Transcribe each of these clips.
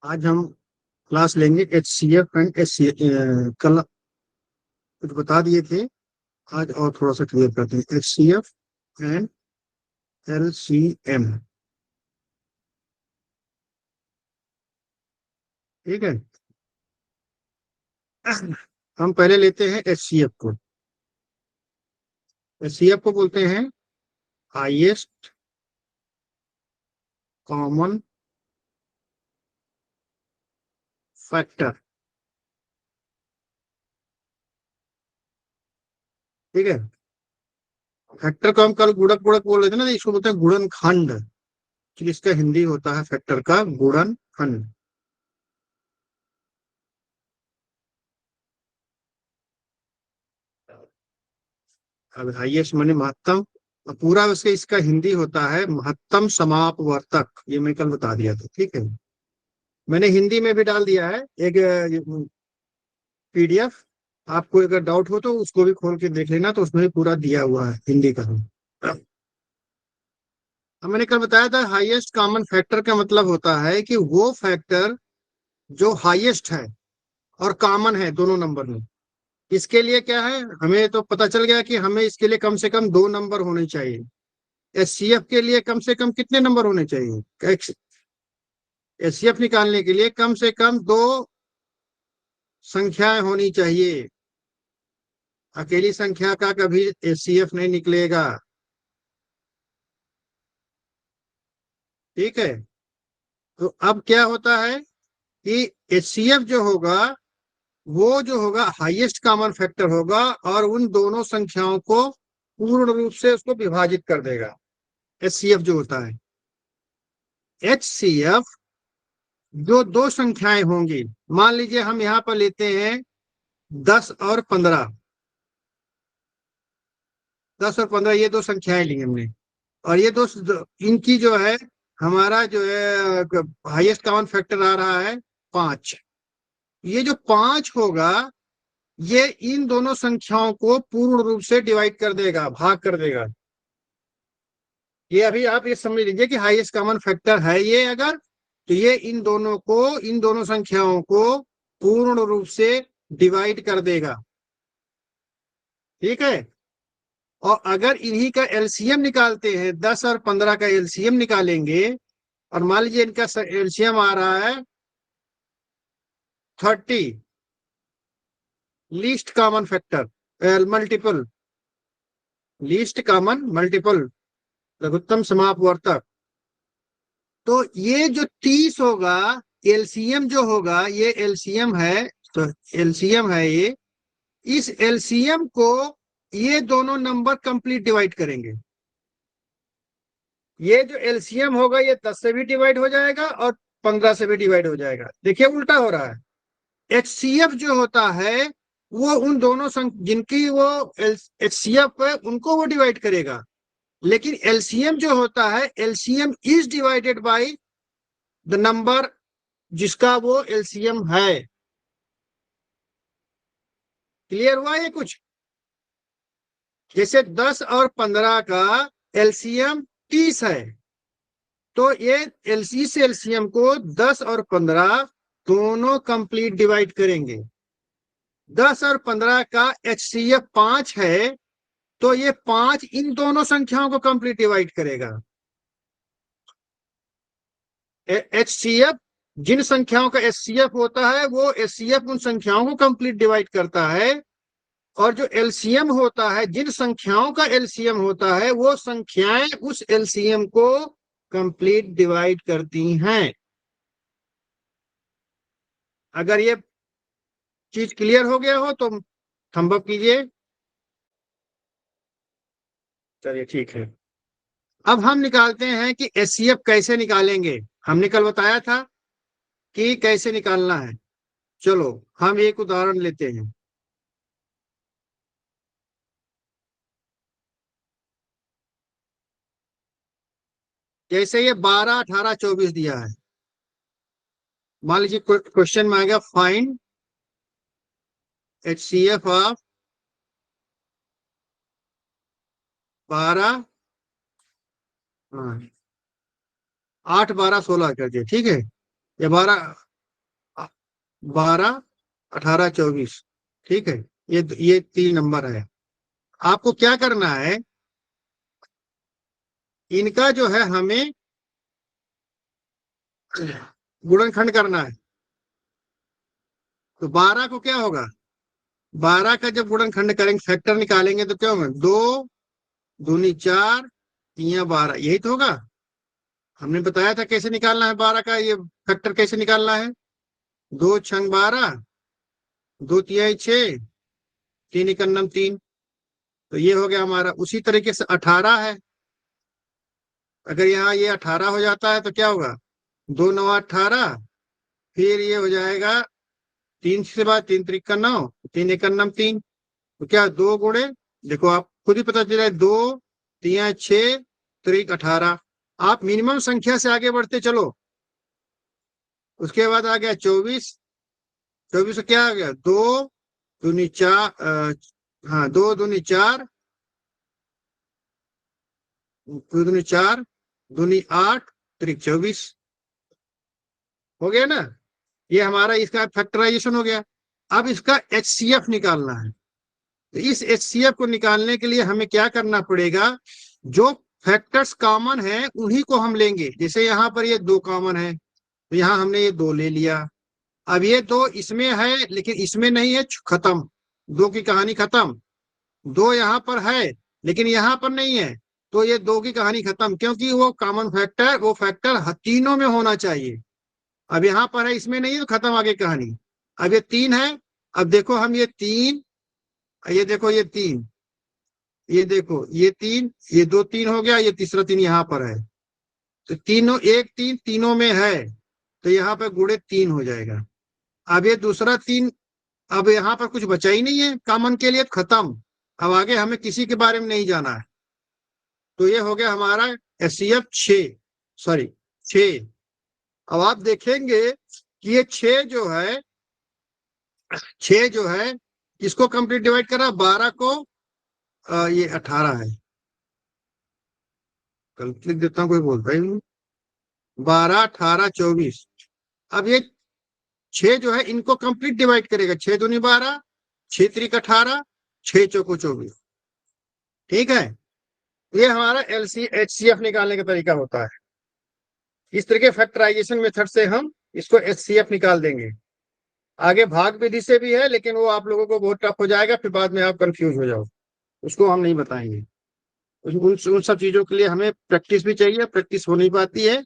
आज हम क्लास लेंगे HCF एंड एच कल कुछ बता दिए थे। आज और थोड़ा सा क्लियर करते हैं HCF एंड LCM। ठीक है। हम पहले लेते हैं HCF को। HCF को बोलते हैं हाईएस्ट कॉमन फैक्टर। ठीक है। फैक्टर को हम कल गुणक गुणक बोल रहे थे ना, इसको बोलते हैं गुणनखंड। तो इसका हिंदी होता है फैक्टर का गुणनखंड। अब हाईएस्ट माने महत्तम, और पूरा उसके इसका हिंदी होता है महत्तम समापवर्तक। ये मैं कल बता दिया था। ठीक है। मैंने हिंदी में भी डाल दिया है एक PDF। आपको अगर डाउट हो तो उसको भी खोल के देख लेना, तो उसमें भी पूरा दिया हुआ है हिंदी का। अब मैंने कल बताया था हाईएस्ट कॉमन फैक्टर का मतलब होता है कि वो फैक्टर जो हाईएस्ट है और कॉमन है दोनों नंबर में। इसके लिए क्या है, हमें तो पता चल गया कि हमें इसके लिए कम से कम 2 नंबर होने चाहिए। HCF के लिए कम से कम कितने नंबर होने चाहिए? HCF निकालने के लिए कम से कम 2 संख्याएं होनी चाहिए। अकेली संख्या का कभी HCF नहीं निकलेगा। ठीक है। तो अब क्या होता है कि HCF जो होगा वो जो होगा हाईएस्ट कॉमन फैक्टर होगा, और उन दोनों संख्याओं को पूर्ण रूप से उसको विभाजित कर देगा। HCF जो होता है, HCF जो 2 संख्याएं होंगी, मान लीजिए हम यहां पर लेते हैं 10 और 15। 10 और 15 ये 2 संख्याएं ली हमने, और ये इनकी जो है हमारा जो है हाईएस्ट कॉमन फैक्टर आ रहा है 5। ये जो 5 होगा ये इन दोनों संख्याओं को पूर्ण रूप से डिवाइड कर देगा, भाग कर देगा। ये अभी आप ये समझ लीजिए कि हाईएस्ट कॉमन फैक्टर है ये, अगर तो ये इन दोनों संख्याओं को पूर्ण रूप से डिवाइड कर देगा। ठीक है। और अगर इन्हीं का LCM निकालते हैं, 10 और 15 का LCM निकालेंगे, और मान लीजिए इनका LCM आ रहा है 30, least common factor multiple, least common multiple, लघुत्तम समापवर्तक। तो ये जो 30 होगा, LCM जो होगा ये LCM है। तो LCM है ये, इस LCM को ये दोनों नंबर कंप्लीट डिवाइड करेंगे। ये जो LCM होगा ये 10 से भी डिवाइड हो जाएगा और 15 से भी डिवाइड हो जाएगा। देखिए उल्टा हो रहा है। HCF जो होता है वो उन दोनों जिनकी वो HCF है उनको वो डिवाइड करेगा, लेकिन LCM जो होता है LCM is divided by the number जिसका वो LCM है। क्लियर हुआ ये कुछ? जैसे 10 और 15 का LCM 30 है, तो ये LC से LCM को 10 और 15 दोनों कंप्लीट डिवाइड करेंगे। 10 और 15 का HCF 5 है, तो ये 5 इन दोनों संख्याओं को कंप्लीट डिवाइड करेगा। HCF जिन संख्याओं का HCF होता है वो HCF उन संख्याओं को कंप्लीट डिवाइड करता है, और जो LCM होता है, जिन संख्याओं का LCM होता है वो संख्याएं उस LCM को कंप्लीट डिवाइड करती हैं। अगर ये चीज क्लियर हो गया हो तो थंब अप कीजिए। चलिए ठीक है। अब हम निकालते हैं कि HCF कैसे निकालेंगे। हमने कल बताया था कि कैसे निकालना है। चलो हम एक उदाहरण लेते हैं। जैसे ये 12, 18, 24 दिया है। मान लीजिए क्वेश्चन में आ गया फाइंड HCF ऑफ 12, हाँ, 8, 12, 16 कर दिए। ठीक है। ये 12 12, 18, 24। ठीक है, ये 3 नंबर है। आपको क्या करना है, इनका जो है हमें गुणनखंड करना है। तो 12 को क्या होगा, 12 का जब गुणनखंड करेंगे, फैक्टर निकालेंगे तो क्या होगा, 2 दूनी 4, 3 या 12, यही तो होगा। हमने बताया था कैसे निकालना है 12 का ये फैक्टर कैसे निकालना है। 2 छंग 12, 2 तिहाई 6, 3 एकम 3। तो ये हो गया हमारा। उसी तरीके से 18 है। अगर यहाँ ये 18 हो जाता है तो क्या होगा, 2 9 18, फिर ये हो जाएगा 3 से बाद 3 त्रिक का 9, 3 एकम 3। तो क्या 2 गुणे, देखो आप खुद ही पता चला है, 2 तिहाई 6, त्रिक 18। आप मिनिमम संख्या से आगे बढ़ते चलो। उसके बाद आ गया 24। 24 से क्या आ गया, 2 दूनी 4, हाँ 2 दूनी 4, 2 दूनी 4, दूनी 8, त्रिक 24। हो गया ना। ये हमारा इसका फैक्टराइजेशन हो गया। अब इसका एचसीएफ निकालना है। तो इस एचसीएफ को निकालने के लिए हमें क्या करना पड़ेगा, जो फैक्टर्स कॉमन है उन्हीं को हम लेंगे। जैसे यहाँ पर ये 2 कॉमन है, तो यहाँ हमने ये 2 ले लिया। अब ये 2 इसमें है लेकिन इसमें नहीं है, खत्म, 2 की कहानी खत्म। 2 यहाँ पर है लेकिन यहाँ पर नहीं है, तो ये 2 की कहानी खत्म, क्योंकि वो कॉमन फैक्टर, वो फैक्टर तीनों में होना चाहिए। अब यहाँ पर है, इसमें नहीं है, तो खत्म आगे कहानी। अब ये 3 है। अब देखो हम ये 3, ये देखो ये 3, ये देखो ये 3, ये 2 3 हो गया, ये तीसरा 3 यहाँ पर है। तो तीनों 1 3 तीनों में है, तो यहाँ पर गुणे 3 हो जाएगा। अब ये दूसरा 3, अब यहाँ पर कुछ बचा ही नहीं है कॉमन के लिए, तो खत्म। अब आगे हमें किसी के बारे में नहीं जाना है। तो ये हो गया हमारा एचसीएफ 6, सॉरी 6। अब आप देखेंगे कि ये 6 जो है, 6 जो है किसको कंप्लीट डिवाइड कर रहा है, 12 को। ये 18 है, गलत लिख देता हूँ, कोई बोलता ही नहीं। 12, 18, 24। अब ये 6 जो है इनको कंप्लीट डिवाइड करेगा, 6 दूनी 12, 6 त्रिक 18, 6 चौको 24। ठीक है, ये हमारा एलसी एचसीएफ निकालने का तरीका होता है। इस तरह के फैक्टराइजेशन मेथड से हम इसको एचसीएफ निकाल देंगे। आगे भाग विधि से भी है, लेकिन वो आप लोगों को बहुत टफ हो जाएगा, फिर बाद में आप कंफ्यूज हो जाओ, उसको हम नहीं बताएंगे। उन सब चीजों के लिए हमें प्रैक्टिस भी चाहिए, प्रैक्टिस हो नहीं पाती है,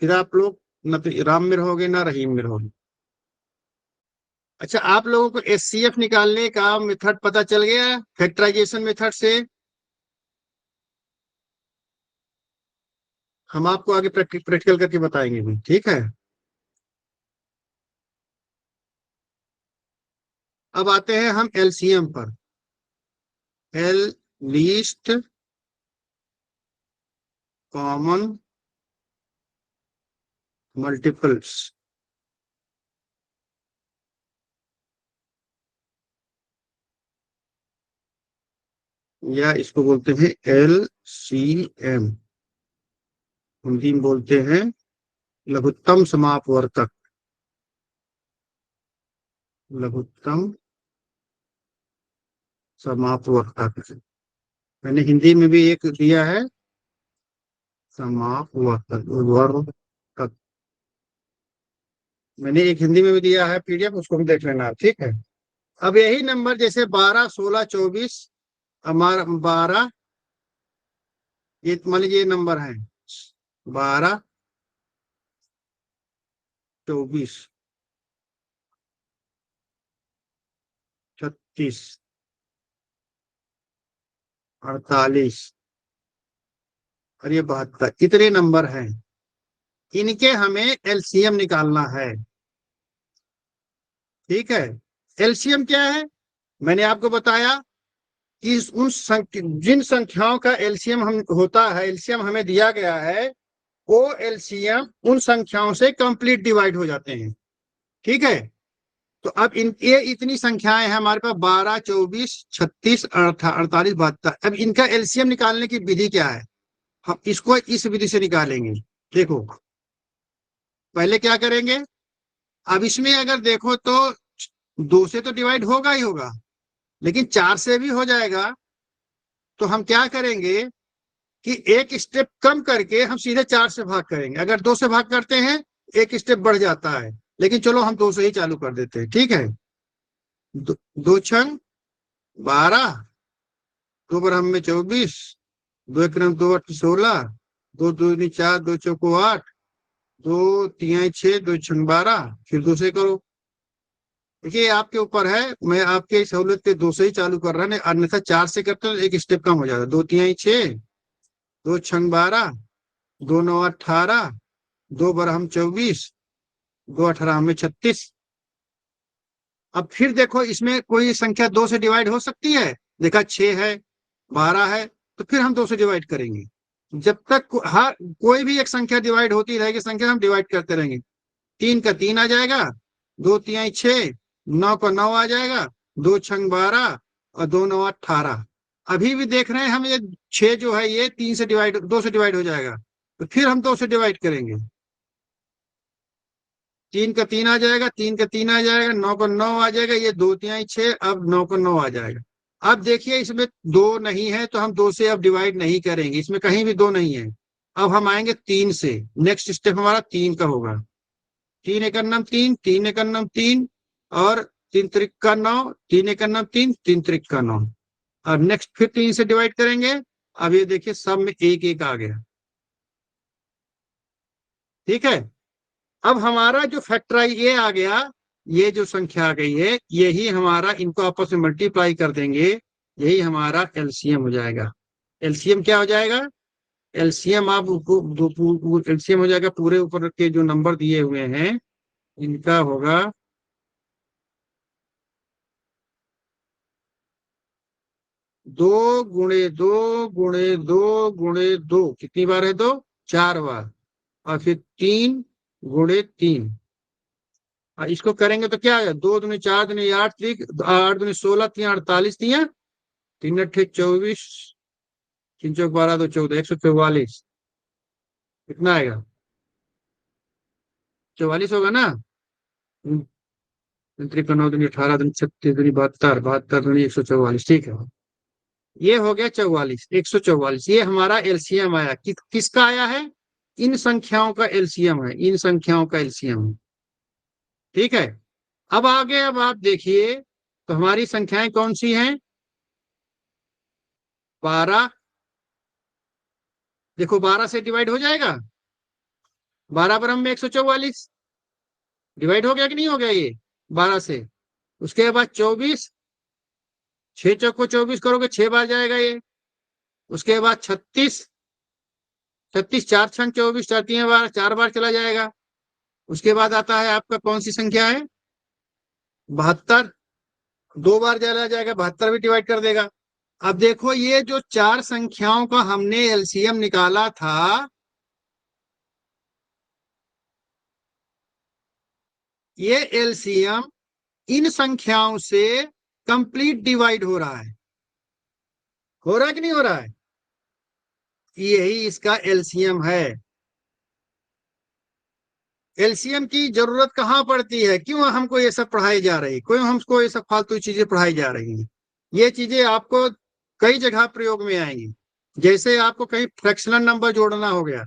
फिर आप लोग न तो राम में रहोगे ना रहीम में रहोगे। अच्छा, आप लोगों को एचसीएफ निकालने का मेथड पता चल गया फैक्टराइजेशन मेथड से। हम आपको आगे प्रैक्टिकल करके बताएंगे भी, ठीक है। अब आते हैं हम एलसीएम पर। L least common multiples. या इसको बोलते हैं एलसीएम, हिंदी में बोलते हैं लघुत्तम समापवर्तक। लघुत्तम समापवर्तक, मैंने हिंदी में भी एक दिया है, समापवर्तक वर्तक। मैंने एक हिंदी में भी दिया है पीडीएफ, उसको भी देख लेना, ठीक है। अब यही नंबर जैसे 12, 16, 24, हमारा 12, ये मान लीजिए ये नंबर है 12, 24, 36, 48 और ये 72, इतने नंबर हैं। इनके हमें एलसीएम निकालना है, ठीक है। एलसीएम क्या है, मैंने आपको बताया कि जिन संख्याओं का एलसीएम हम होता है, एलसीएम हमें दिया गया है, वो एलसीएम उन संख्याओं से कंप्लीट डिवाइड हो जाते हैं, ठीक है। तो अब ये इतनी संख्याएं हैं हमारे पास, 12, 24, 36, 48, 72। अब इनका एलसीएम निकालने की विधि क्या है, हम इसको इस विधि से निकालेंगे। देखो, पहले क्या करेंगे, अब इसमें अगर देखो तो 2 से तो डिवाइड होगा ही होगा, लेकिन 4 से भी हो जाएगा। तो हम क्या करेंगे कि एक स्टेप कम करके हम सीधे 4 से भाग करेंगे। अगर 2 से भाग करते हैं एक स्टेप बढ़ जाता है, लेकिन चलो हम 2 से ही चालू कर देते हैं, ठीक है। दो छंग 12, दो बरहम में 24, दो एकरम 2 8 16, दो दूनी 4, दो चौको 8, दो तिहाई 6, दो छंग 12, फिर 2 से करो। देखिए आपके ऊपर है, मैं आपके सहूलियत के 2 से ही चालू कर रहा है, अन्यथा 4 से करते तो एक स्टेप कम हो जाता। दो तिहाई 6, दो छंग 12, दो नौ 18, दो बरहम 24, दो अठारह में 36। अब फिर देखो इसमें कोई संख्या 2 से डिवाइड हो सकती है? देखा 6 है, 12 है, तो फिर हम 2 से डिवाइड करेंगे। जब तक हर कोई भी एक संख्या डिवाइड होती रहेगी, संख्या हम डिवाइड करते रहेंगे। 3 का 3 आ जाएगा, दो तिहाई 6, 9 का 9 आ जाएगा, दो छंग 12 और दो नौ 18। अभी भी देख रहे हैं हम, ये 6 जो है ये 3 से डिवाइड 2 से डिवाइड हो जाएगा, तो फिर हम 2 से डिवाइड करेंगे। 3 का 3 आ जाएगा, 3 का 3 आ जाएगा, 9 का 9 आ जाएगा, ये दो तिहाई 6, अब 9 का 9 आ जाएगा। अब देखिए इसमें 2 नहीं है तो हम 2 से अब डिवाइड नहीं करेंगे, इसमें कहीं भी 2 नहीं है। अब हम आएंगे 3 से, नेक्स्ट स्टेप हमारा 3 का होगा। 3 एक अन्नम 3, 3 एक अन्नम 3, और 3 त्रिक का 9, 3 एक अन्नम 3, 3 त्रिक का 9। और नेक्स्ट फिर 3 से डिवाइड करेंगे। अब ये देखिए सब में एक एक आ गया, ठीक है। अब हमारा जो फैक्टराइज ये आ गया, ये जो संख्या आ गई है, यही हमारा, इनको आपस में मल्टीप्लाई कर देंगे, यही हमारा एलसीएम हो जाएगा। एलसीएम क्या हो जाएगा? एलसीएम आप एलसीएम हो जाएगा पूरे ऊपर के जो नंबर दिए हुए हैं इनका होगा 2 गुणे 2 गुणे 2 कितनी बार है? 2 4 बार। और फिर 3 गुणे 3। और इसको करेंगे तो क्या है? 2 दूनी 4 दूनी 8, 8 दूनी 16, 3 48, 3 अट्ठे 24, 3 चौक 12, 2 14, 144। कितना आएगा? 44 होगा ना? 9 दूनी 18 दूनी 36 दूनी 72, 72 दूनी 144, ठीक है। ये हो गया 44, 144। ये हमारा एलसीएम आया। किसका आया है? इन संख्याओं का एलसीएम है, इन संख्याओं का एलसीएम है, ठीक है। अब आगे अब आप देखिए तो हमारी संख्याएं कौन सी हैं? 12। देखो 12 से डिवाइड हो जाएगा, 12 बरम में 144 डिवाइड हो गया कि नहीं हो गया ये 12 से। उसके बाद 24, 6 चौक को 24 करोगे 6 बार जाएगा ये। उसके बाद 36, 36 4 छंग 24, 4 3 बार, 4 बार चला जाएगा। उसके बाद आता है आपका कौन सी संख्या है? 72, 2 बार चला जाएगा, 72 भी डिवाइड कर देगा। अब देखो ये जो 4 संख्याओं का हमने एलसीएम निकाला था, ये एलसीएम इन संख्याओं से कंप्लीट डिवाइड हो रहा है कि नहीं हो रहा है? यही इसका एलसीएम है। एलसीएम की जरूरत कहाँ पड़ती है? क्यों हमको ये सब पढ़ाई जा रही है? क्यों हमको ये सब फालतू चीजें पढ़ाई जा रही हैं? ये चीजें आपको कई जगह प्रयोग में आएंगी। जैसे आपको कहीं फ्रैक्शनल नंबर जोड़ना हो गया,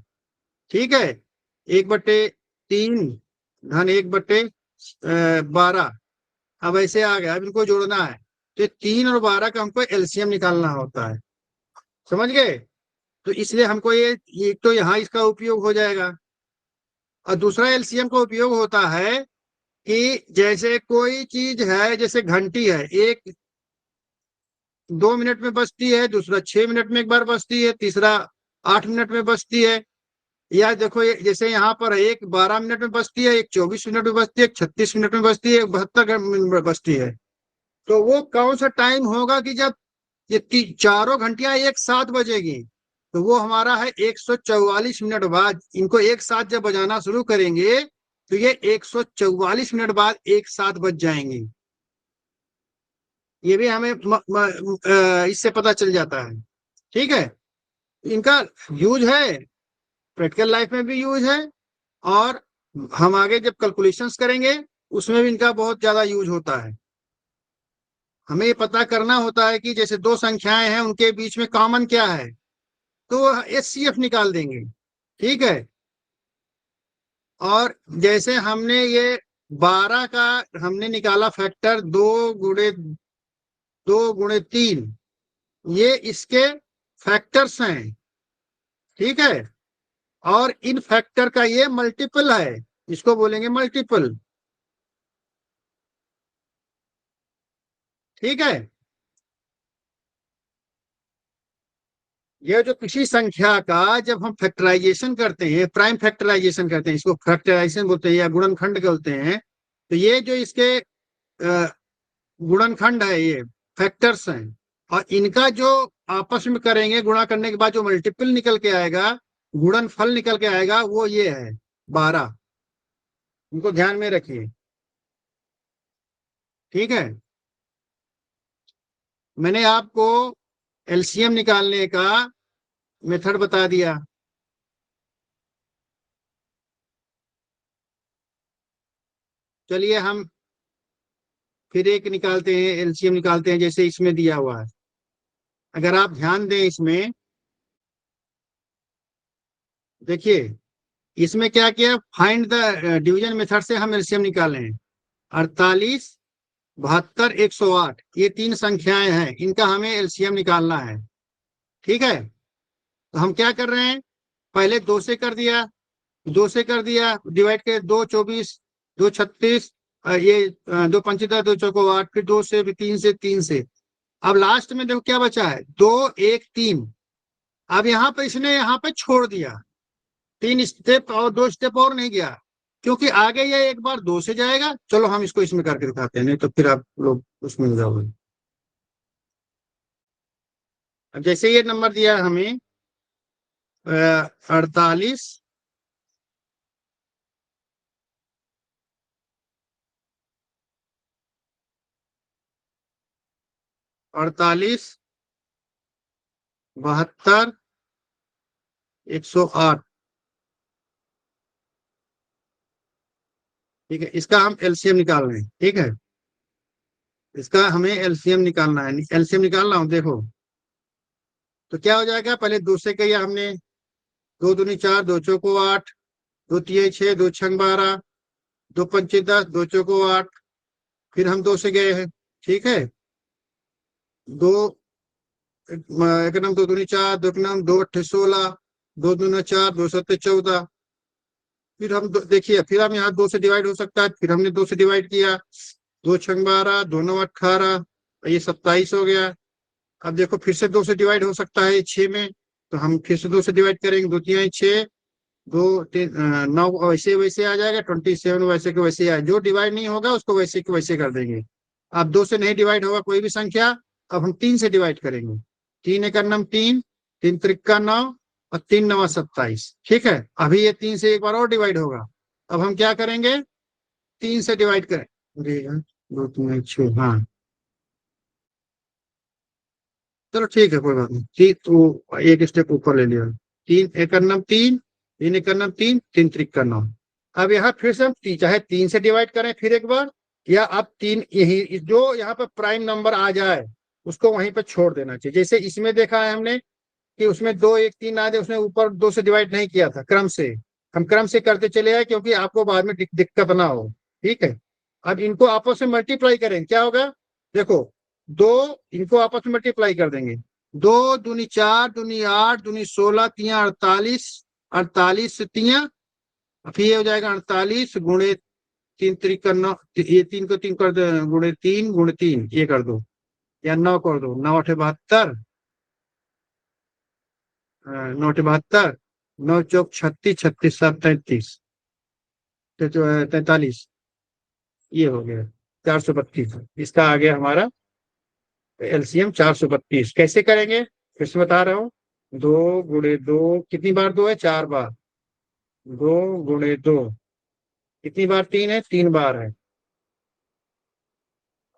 ठीक है, 1/3 धन 1/12। अब ऐसे आ गया, अब इनको जोड़ना है, तो 3 और 12 का हमको एलसीएम निकालना होता है, समझ गए? तो इसलिए हमको ये तो यहाँ इसका उपयोग हो जाएगा। और दूसरा एलसीएम का उपयोग होता है कि जैसे कोई चीज है, जैसे घंटी है, एक 2 मिनट में बजती है, दूसरा 6 मिनट में एक बार बजती है, तीसरा 8 मिनट में बजती है। या देखो जैसे यहाँ पर एक 12 मिनट में बजती है, एक 24 मिनट में बजती है, एक 36 मिनट में बजती है, एक 72 में बजती है। तो वो कौन सा टाइम होगा कि जब ये चारों घंटियां एक साथ बजेगी? तो वो हमारा है 144 मिनट बाद। इनको एक साथ जब बजाना शुरू करेंगे तो ये 144 मिनट बाद एक साथ बज जाएंगे। ये भी हमें इससे पता चल जाता है, ठीक है। इनका यूज है, प्रैक्टिकल लाइफ में भी यूज है, और हम आगे जब कैलकुलेशंस करेंगे उसमें भी इनका बहुत ज्यादा यूज होता है। हमें ये पता करना होता है कि जैसे दो संख्याएं हैं उनके बीच में कॉमन क्या है, तो HCF निकाल देंगे। ठीक है। और जैसे हमने ये 12 का हमने निकाला फैक्टर, 2 गुणे 3, ये इसके फैक्टर्स हैं। ठीक है। और इन फैक्टर का ये मल्टीपल है, इसको बोलेंगे मल्टीपल। ठीक है। ये जो किसी संख्या का जब हम फैक्टराइजेशन करते हैं, प्राइम फैक्टराइजेशन करते हैं, इसको फैक्टराइजेशन बोलते हैं या गुणनखंड बोलते हैं, तो ये जो इसके गुणनखंड है, ये फैक्टर्स हैं। और इनका जो आपस में करेंगे गुणा करने के बाद जो मल्टीपल निकल के आएगा, गुणनफल निकल के आएगा, वो ये है 12। इनको ध्यान में रखिए। ठीक है। मैंने आपको एलसीएम निकालने का मेथड बता दिया। चलिए हम फिर एक निकालते हैं, एलसीएम निकालते हैं जैसे इसमें दिया हुआ है। अगर आप ध्यान दें इसमें, देखिए इसमें क्या किया, फाइंड द डिवीजन मेथड से हम एलसीएम निकाले हैं। 48, 72, 108, ये तीन संख्याएं हैं, इनका हमें एलसीएम निकालना है। ठीक है। तो हम क्या कर रहे हैं, पहले दो से कर दिया, डिवाइड के 2 24, 2 36, ये 2 पंचीदा, 2 चौको 8, फिर 2 से, फिर 3 से, 3 से। अब लास्ट में देखो क्या बचा है, 2 1 3। अब यहाँ पे इसने यहाँ पे छोड़ दिया, 3 स्टेप और 2 स्टेप और नहीं गया, क्योंकि आगे ये एक बार 2 से जाएगा। चलो हम इसको इसमें करके दिखाते हैं, नहीं तो फिर आप लोग उसमें हो जाओगे। अब जैसे ये नंबर दिया है हमें 48, 48, 72, 108। ठीक है, इसका हम एलसीएम निकाल रहे हैं। ठीक है, इसका हमें एलसीएम निकालना है। एलसीएम निकालना हो, देखो तो क्या हो जाएगा, पहले 2 से किया हमने, 2 दूनी 4, 2 चौको 8, 2 तिये 6, 2 छंग 12, 2 पंचे 10, 2 चौको 8। फिर हम 2 से गए हैं। ठीक है। दो एक नम 2 दूनी 4, 2 एक नम 2 8 16, 2 दूना 4, 2 7 14। फिर हम देखिए, फिर हम यहाँ 2 से डिवाइड हो सकता है, फिर हमने 2 से डिवाइड किया, 2 छंग 12, 2 9 18, ये 27 हो गया। अब देखो फिर से 2 से डिवाइड हो सकता है 6 में, तो हम फिर से 2 से डिवाइड करेंगे, 2 तिहाई 6, 2 3 9, वैसे वैसे आ जाएगा 27, वैसे के वैसे आए, जो डिवाइड नहीं होगा उसको वैसे के वैसे कर देंगे। अब 2 से नहीं डिवाइड होगा कोई भी संख्या, अब हम 3 से डिवाइड करेंगे। 3 1 9 3, 3 त्रिक 9, और 3 9 27। ठीक है, अभी ये 3 से एक बार और डिवाइड होगा। अब हम क्या करेंगे, 3 से डिवाइड करें। अरे यार, 2 3 1 6, हाँ चलो ठीक है, कोई बात नहीं। ठीक, तो एक स्टेप ऊपर ले लिया। 3 1 9 3, 3 1 9 3, 3 त्रिक 9। अब यहाँ फिर से हम चाहे 3 से डिवाइड करें फिर एक बार, या अब 3 यही जो यहाँ पे प्राइम नंबर आ जाए उसको वहीं पे छोड़ देना चाहिए। जैसे इसमें देखा है हमने कि उसमें 2 1 3 आ जाए, उसने ऊपर 2 से डिवाइड नहीं किया था, क्रम से हम क्रम से करते चले आए, क्योंकि आपको बाद में दिक्कत ना हो। ठीक है। अब इनको आपस में मल्टीप्लाई करें, क्या होगा, देखो दो, इनको आपस में मल्टीप्लाई कर देंगे। 2 दूनी 4, दूनी 8, दूनी 16, तिया 48, 48 से तिया, फिर ये हो जाएगा 48 गुणे 3 त्रिक 9, ये 3 को 3 कर दो, गुणे 3 ये कर दो, या 9 कर दो, 9 8 72, 9 8 72, 9 चौक 36, 36 7 33, तो जो है 43, ये हो गया 432। इसका आ गया हमारा एलसीएम 432। कैसे करेंगे, फिर से बता रहा हूँ, 2 गुणे 2, कितनी बार 2 है, 4 बार, 2 गुणे 2, कितनी बार 3 है, 3 बार है।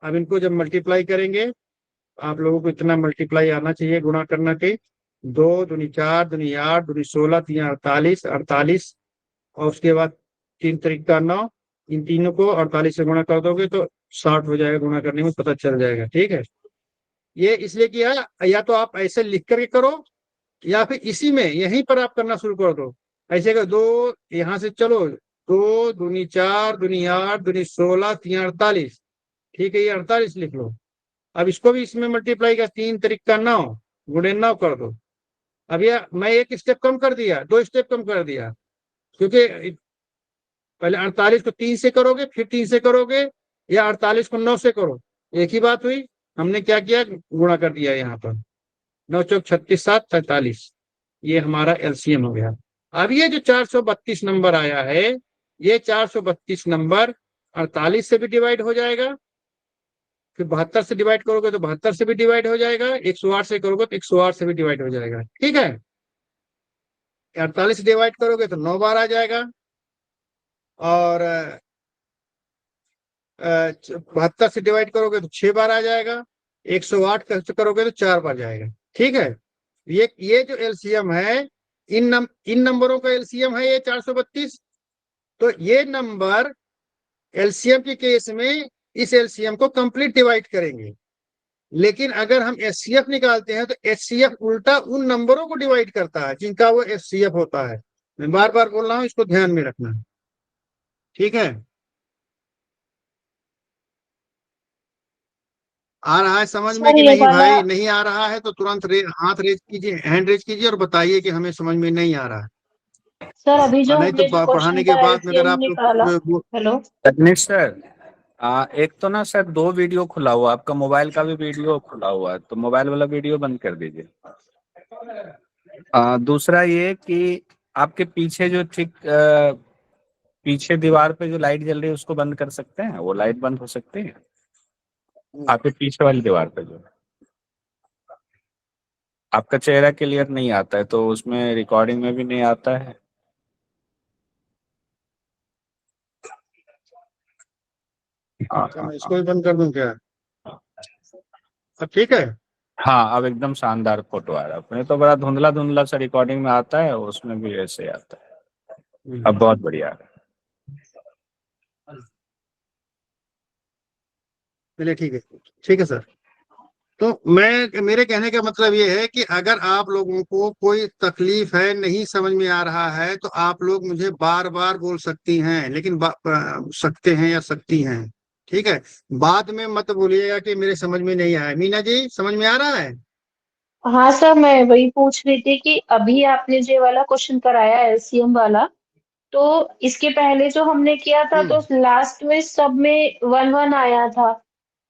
अब इनको जब मल्टीप्लाई करेंगे, आप लोगों को इतना मल्टीप्लाई आना चाहिए गुणा करना के, 2 दूनी 4, दूनी 8, दूनी 16, 3 48, 48, और उसके बाद 3 त्रिक 9, इन तीनों को 48 से गुणा कर दोगे तो 60 हो जाएगा, गुणा करने में पता चल जाएगा। ठीक है, ये इसलिए किया, या तो आप ऐसे लिख करके करो, या फिर इसी में यहीं पर आप करना शुरू कर दो। ऐसे कर दो, यहाँ से चलो, 2 दूनी 4, दूनी 8, दूनी 16, 3 48। ठीक है, ये 48 लिख लो। अब इसको भी इसमें मल्टीप्लाई का 3 3 9, गुणे 9 कर दो। अब ये मैं एक स्टेप कम कर दिया, 2 स्टेप कम कर दिया, क्योंकि पहले 48 को 3 से करोगे, फिर 3 से करोगे, या 48 को 9 से करो, एक ही बात हुई। हमने क्या किया, गुणा कर दिया यहाँ पर। 9 चौक 36, 7 43, ये हमारा एलसीएम हो गया। अब ये जो 432 नंबर आया है, ये 432 नंबर 48 से भी डिवाइड हो जाएगा, फिर 72 से डिवाइड करोगे तो 72 से भी डिवाइड हो जाएगा, 108 से करोगे तो 108 से भी डिवाइड हो जाएगा। ठीक है, 48 से डिवाइड करोगे तो 9 बार आ जाएगा, और 72 से डिवाइड करोगे तो 6 बार आ जाएगा, 108 से करोगे तो 4 बार जाएगा। ठीक है, ये जो एलसीएम है, इन नंबरों का एलसीएम है ये 432। तो ये नंबर एलसीएम के केस में इस एलसीएम को कंप्लीट डिवाइड करेंगे। लेकिन अगर हम एचसीएफ निकालते हैं तो एचसीएफ उल्टा उन नंबरों को डिवाइड करता है जिनका वो एचसीएफ होता है। मैं बार बार बोल रहा हूं, इसको ध्यान में रखना। ठीक है, आ रहा है समझ में सर कि ये नहीं वाला, भाई? नहीं आ रहा है तो तुरंत हाथ रेज कीजिए, हैंड रेज कीजिए और बताइए कि हमें समझ में नहीं आ रहा है। सर अभी और जो नहीं तो हमने जो क्वेश्चन पढ़ाने के का बाद में अगर एलसीएम आप निकाला। लोग हेलो। तकनीश सर, एक तो ना सर दो वीडियो खुला हुआ, आपका मोबाइल का भी वीडियो खुला हुआ है, तो मोबाइल वाला वीडियो बंद कर दीजिए। दूसरा ये कि आपके पीछे जो ठीक पीछे दीवार पे जो लाइट जल रही है उसको बंद कर सकते हैं, वो लाइट बंद हो सकती है आपके पीछे वाली दीवार पे जो आपका चेहरा क्लियर नहीं आता है, तो उसमें रिकॉर्डिंग में भी नहीं आता है। हाँ अच्छा, हाँ मैं इसको हाँ। भी बंद कर दूं क्या? अब ठीक है। हाँ, अब एकदम शानदार फोटो आ रहा है, अपने तो बड़ा धुंधला धुंधला सा रिकॉर्डिंग में आता है, उसमें भी ऐसे आता है। अब बहुत बढ़िया है। चलिए ठीक है, ठीक है सर। तो मैं, मेरे कहने का मतलब ये है कि अगर आप लोगों को कोई तकलीफ है, नहीं समझ में आ रहा है, तो आप लोग मुझे बार बार बोल सकती हैं, लेकिन सकते हैं या सकती हैं। ठीक है, बाद में मत बोलिएगा कि मेरे समझ में नहीं आया। मीना जी, समझ में आ रहा है? हाँ सर, मैं वही पूछ रही थी कि अभी आपने जो वाला क्वेश्चन कराया एलसीएम वाला, तो इसके पहले जो हमने किया था तो हम्म। लास्ट में सब में 1 1 आया था।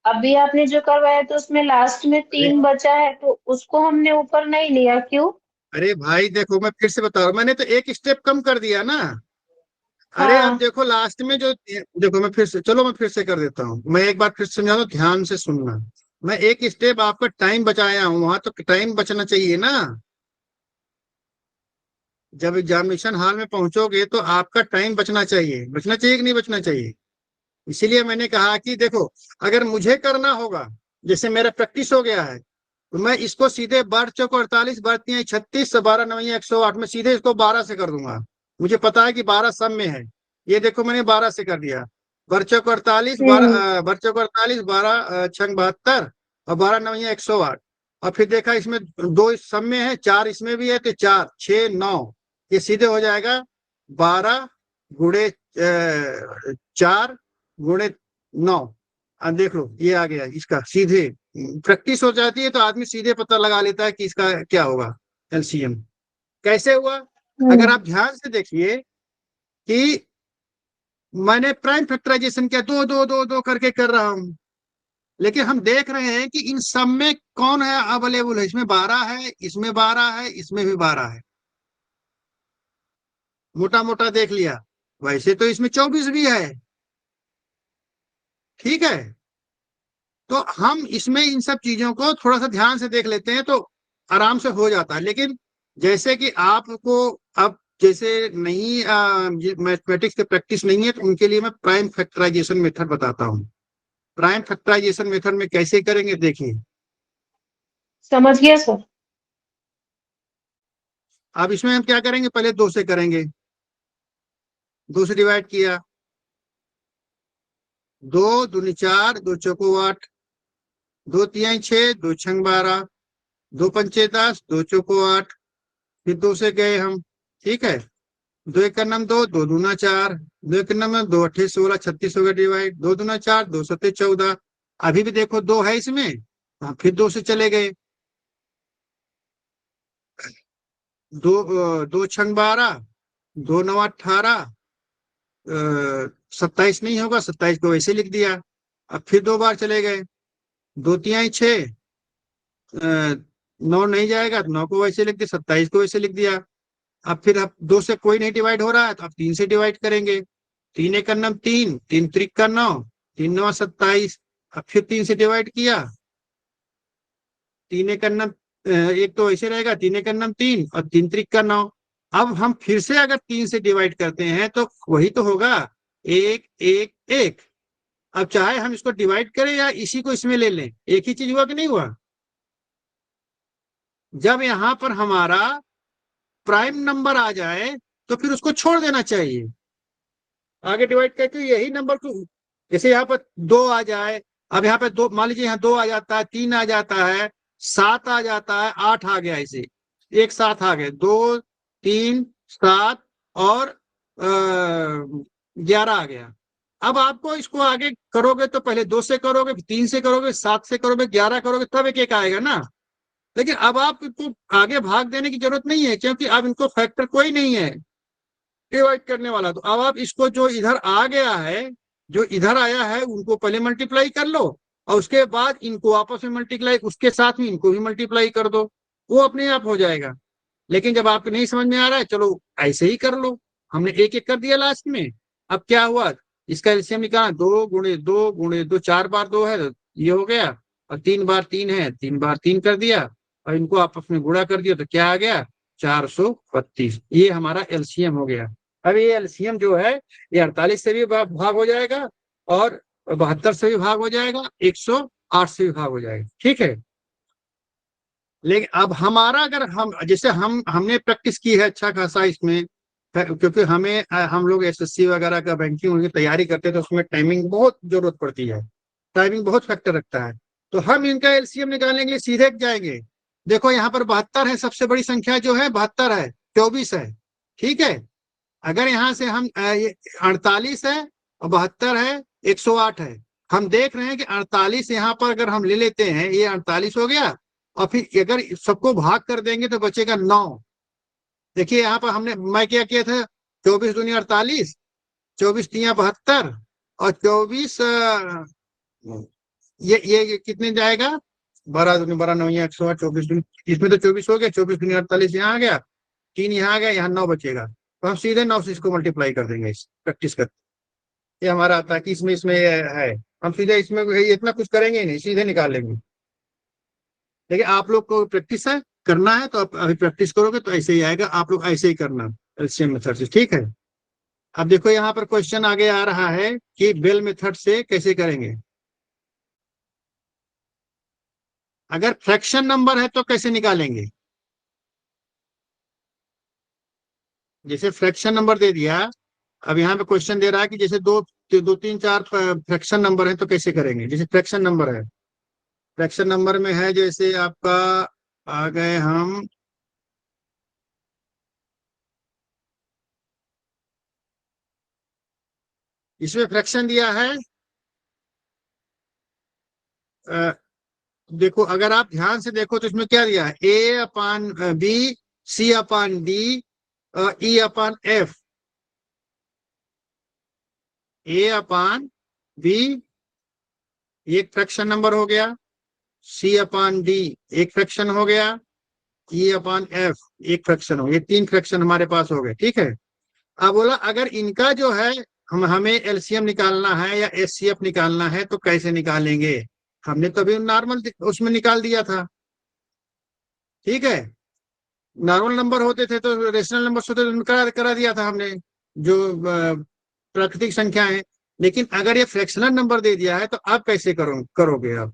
अभी आपने जो करवाया तो उसमें लास्ट में अरे 3 बचा है, तो उसको हमने ऊपर नहीं लिया, क्यों? अरे भाई देखो, मैं फिर से बता रहा हूँ, मैंने तो एक स्टेप कम कर दिया ना। अरे अब हाँ। देखो लास्ट में जो, देखो मैं फिर से, चलो मैं फिर से कर देता हूँ, मैं एक बार फिर से समझा दो, ध्यान से सुनना। मैं एक स्टेप आपका टाइम बचाया हूँ, वहां तो टाइम बचना चाहिए ना। जब एग्जामिनेशन हॉल में पहुंचोगे तो आपका टाइम बचना चाहिए, बचना चाहिए कि नहीं बचना चाहिए? इसीलिए मैंने कहा कि देखो, अगर मुझे करना होगा, जैसे मेरा प्रैक्टिस हो गया है, तो मैं इसको सीधे 12 चौक 48, 12 तियां 36, 12 नवैया 108 में सीधे इसको 12 से कर दूंगा। मुझे पता है कि 12 सब में है। ये देखो मैंने 12 से कर दिया। 12 चौक 48, हम्म। 12 चौक 48, 12 छंग 72, और 12 नवैया 108। और फिर देखा इसमें दो इस सब में है, 4 इसमें भी है, तो 4 6 9, ये सीधे हो जाएगा 12 गुणे 4 गुणे 9। अब देख लो ये आ गया, इसका सीधे प्रैक्टिस हो जाती है तो आदमी सीधे पता लगा लेता है कि इसका क्या होगा एलसीएम। कैसे हुआ? अगर हम्म। आप ध्यान से देखिए कि मैंने प्राइम फैक्टराइजेशन किया, दो दो दो दो करके कर रहा हूं, लेकिन हम देख रहे हैं कि इन सब में कौन है अवेलेबल है। इसमें 12 है, इसमें 12 है, इसमें भी 12 है। मोटा मोटा देख लिया। वैसे तो इसमें 24 भी है। ठीक है, तो हम इसमें इन सब चीजों को थोड़ा सा ध्यान से देख लेते हैं तो आराम से हो जाता है। लेकिन जैसे कि आपको अब जैसे नहीं मैथमेटिक्स की प्रैक्टिस नहीं है, तो उनके लिए मैं प्राइम फैक्टराइजेशन मेथड बताता हूँ। प्राइम फैक्टराइजेशन मेथड में कैसे करेंगे देखिए। समझ गया सर। अब इसमें हम क्या करेंगे, पहले 2 से करेंगे। 2 से डिवाइड किया, 2 दूनी 4, 2 चौको 8, 2 तिहाई 6, 2 छंग 12, 2 पंचे 10, 2 चौको 8, फिर 2 से गए हम, ठीक है। 2 एक का नाम 2, 2 दूना 4, 2 एक का नाम 2 अट्ठे 16, 36 हो गया डिवाइड, 2 दूना 4, 2 सत्ते 14। अभी भी देखो 2 है इसमें, हाँ, फिर 2 से चले गए, 2 छंग 12, 2 9 18, 27 नहीं होगा, 27 को वैसे लिख दिया। अब फिर 2 बार चले गए, 2 तिहाई 6, 9 नहीं जाएगा तो 9 को वैसे लिख दिया, 27 को वैसे लिख दिया। अब फिर अब 2 से कोई नहीं डिवाइड हो रहा है तो अब 3 से डिवाइड करेंगे। 3 एक का नाम 3, 3 त्रिक का 9, 3 9 27। अब फिर 3 से डिवाइड किया, 3 एक का नाम एक तो ऐसे रहेगा, 3 एक का नाम 3 और 3 त्रिक का 9। अब हम फिर से अगर 3 से डिवाइड करते हैं तो वही तो होगा, 1 1 1। अब चाहे हम इसको डिवाइड करें या इसी को इसमें ले लें, एक ही चीज हुआ कि नहीं हुआ। जब यहां पर हमारा प्राइम नंबर आ जाए तो फिर उसको छोड़ देना चाहिए, आगे डिवाइड करके यही नंबर को, जैसे यहाँ पर 2 आ जाए, अब यहाँ पे 2 मान लीजिए, यहाँ 2 आ जाता है, 3 आ जाता है, 7 आ जाता है, 8 आ गया, ऐसे एक साथ आ गए, 2 3 7 और 11 आ गया। अब आपको इसको आगे करोगे तो पहले 2 से करोगे, 3 से करोगे, 7 से करोगे, 11 करोगे, तब एक एक आएगा ना। लेकिन अब आपको आगे भाग देने की जरूरत नहीं है, क्योंकि अब इनको फैक्टर कोई नहीं है डिवाइड करने वाला। तो अब आप इसको जो इधर आ गया है, जो इधर आया है, उनको पहले मल्टीप्लाई कर लो और उसके बाद इनको आपस में मल्टीप्लाई, उसके साथ में इनको भी मल्टीप्लाई कर दो, वो अपने आप हो जाएगा। लेकिन जब आपको नहीं समझ में आ रहा है, चलो ऐसे ही कर लो, हमने एक एक कर दिया लास्ट में। अब क्या हुआ, इसका एलसीएम निकाला, 2 गुणे 2 गुणे 2, 4 बार 2 है तो ये हो गया, और 3 बार 3 है, 3 बार 3 कर दिया और इनको आपस में गुणा कर दिया तो क्या आ गया, 432। ये हमारा एलसीएम हो गया। अब ये एलसीएम जो है ये 48 से भी भाग हो जाएगा और 72 से भी भाग हो जाएगा, 108 से भी भाग हो जाएगा, ठीक है। लेकिन अब हमारा, अगर हम जैसे हमने प्रैक्टिस की है अच्छा खासा इसमें, क्योंकि हमें हम लोग एसएससी वगैरह का बैंकिंग की तैयारी करते हैं तो उसमें टाइमिंग बहुत जरूरत पड़ती है, टाइमिंग बहुत फैक्टर रखता है। तो हम इनका एलसीएम निकालने के लिए सीधे जाएंगे। देखो यहाँ पर 72 है, सबसे बड़ी संख्या जो है 72 है, 24 है, ठीक है। अगर यहाँ से हम 48 है और 72 है, 108 है, हम देख रहे हैं कि 48 यहाँ पर अगर हम ले लेते हैं, ये 48 हो गया, और फिर अगर सबको भाग कर देंगे तो बचेगा 9। देखिए यहाँ पर हमने, मैं क्या किया था, 24 दूनी 48, 24 तिया 72 और 24 ये कितने जाएगा, 12 दूनी 12 9 108, 24 दूनी, इसमें तो 24 हो गया, 24 दूनी 48 यहाँ आ गया, 3 यहाँ आ गया, यहाँ 9 बचेगा। तो हम सीधे 9 से इसको मल्टीप्लाई कर देंगे, इस प्रैक्टिस करते ये हमारा आता है कि इसमें है, हम सीधे इसमें इतना कुछ करेंगे ही नहीं, सीधे निकाल लेंगे। लेकिन आप लोग को प्रैक्टिस है, करना है तो आप अभी प्रैक्टिस करोगे तो ऐसे ही आएगा, आप लोग ऐसे ही करना एलसीएम मेथड से, ठीक है। अब देखो यहाँ पर क्वेश्चन आगे आ रहा है कि बेल मेथड से कैसे करेंगे। अगर फ्रैक्शन नंबर है तो कैसे निकालेंगे, जैसे फ्रैक्शन नंबर दे दिया, अब यहाँ पे क्वेश्चन दे रहा है कि जैसे 2 2 3 4 फ्रैक्शन नंबर है तो कैसे करेंगे। जैसे फ्रैक्शन नंबर है, फ्रैक्शन नंबर में है जैसे आपका, आ गए हम, इसमें फ्रैक्शन दिया है, देखो अगर आप ध्यान से देखो तो इसमें क्या दिया है, ए अपान बी, सी अपान डी, ई अपान एफ, ए अपान बी एक फ्रैक्शन नंबर हो गया, सी अपान डी एक फ्रैक्शन हो गया, ई अपान एफ एक फ्रैक्शन हो, ये 3 फ्रैक्शन हमारे पास हो गए, ठीक है। अब बोला अगर इनका जो है हमें एलसीएम निकालना है या एचसीएफ निकालना है तो कैसे निकालेंगे। हमने तो अभी नॉर्मल उसमें निकाल दिया था, ठीक है। नॉर्मल नंबर होते थे तो रेशनल नंबर होते थे, करा दिया था हमने, जो प्राकृतिक संख्या है। लेकिन अगर ये फ्रैक्शनल नंबर दे दिया है तो आप कैसे करोगे आप,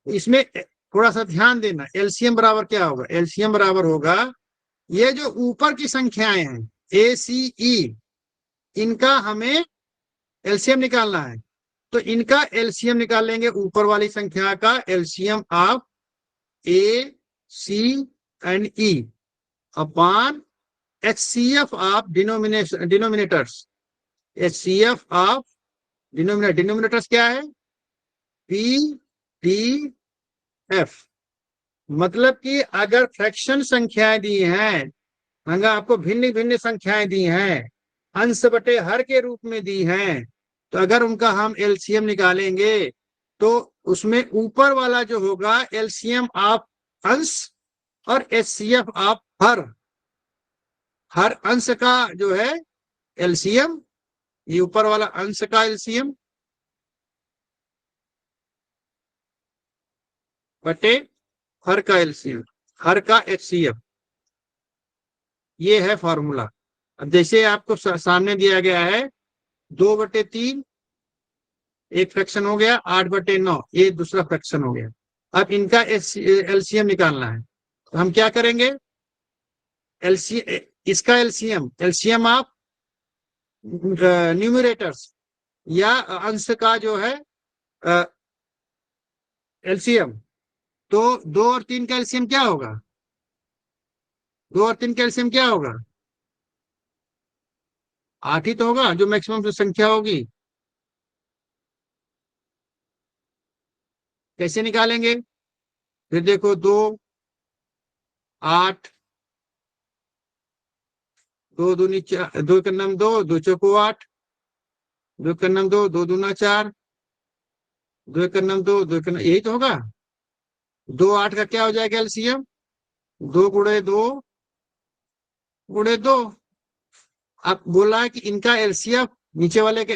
इसमें थोड़ा सा ध्यान देना। एलसीएम बराबर क्या होगा, एलसीएम बराबर होगा ये जो ऊपर की संख्याएं हैं ए सी ई, इनका हमें एलसीएम निकालना है। तो इनका एलसीएम निकाल लेंगे, ऊपर वाली संख्या का LCM of A C and E upon HCF of denominators. HCF of denominators क्या है? PDF। मतलब कि अगर फ्रैक्शन संख्याएं दी हैं, अगर आपको भिन्न भिन्न संख्याएं दी हैं, अंश बटे हर के रूप में दी हैं, तो अगर उनका हम एलसीएम निकालेंगे तो उसमें ऊपर वाला जो होगा एलसीएम ऑफ अंश और HCF ऑफ हर अंश का जो है एलसीएम, ये ऊपर वाला अंश का एलसीएम बटे हर का एलसीएम, हर का HCF, ये है फॉर्मूला। अब जैसे आपको सामने दिया गया है 2/3 एक फ्रैक्शन हो गया, 8/9 ये दूसरा फ्रैक्शन हो गया। अब इनका एलसीएम निकालना है, तो हम क्या करेंगे? इसका एलसीएम ऑफ न्यूमरेटर्स या अंश का जो है एलसीएम, तो 2 और 3 का एलसीएम क्या होगा? 2 और 3 का एलसीएम क्या होगा? 8 ही तो होगा, जो मैक्सिमम संख्या होगी। कैसे निकालेंगे? फिर देखो 2 8, 2 दूनी 4, 2 का नाम 2, 2 चौको 8, 2 का नाम 2, 2 दूना 4, 2 का नाम 2, 2 का नाम, यही तो होगा। 2 8 का क्या हो जाएगा एलसीएम? 2 गुणे 2 गुणे 2। अब बोला है कि इनका एलसीएफ, नीचे वाले का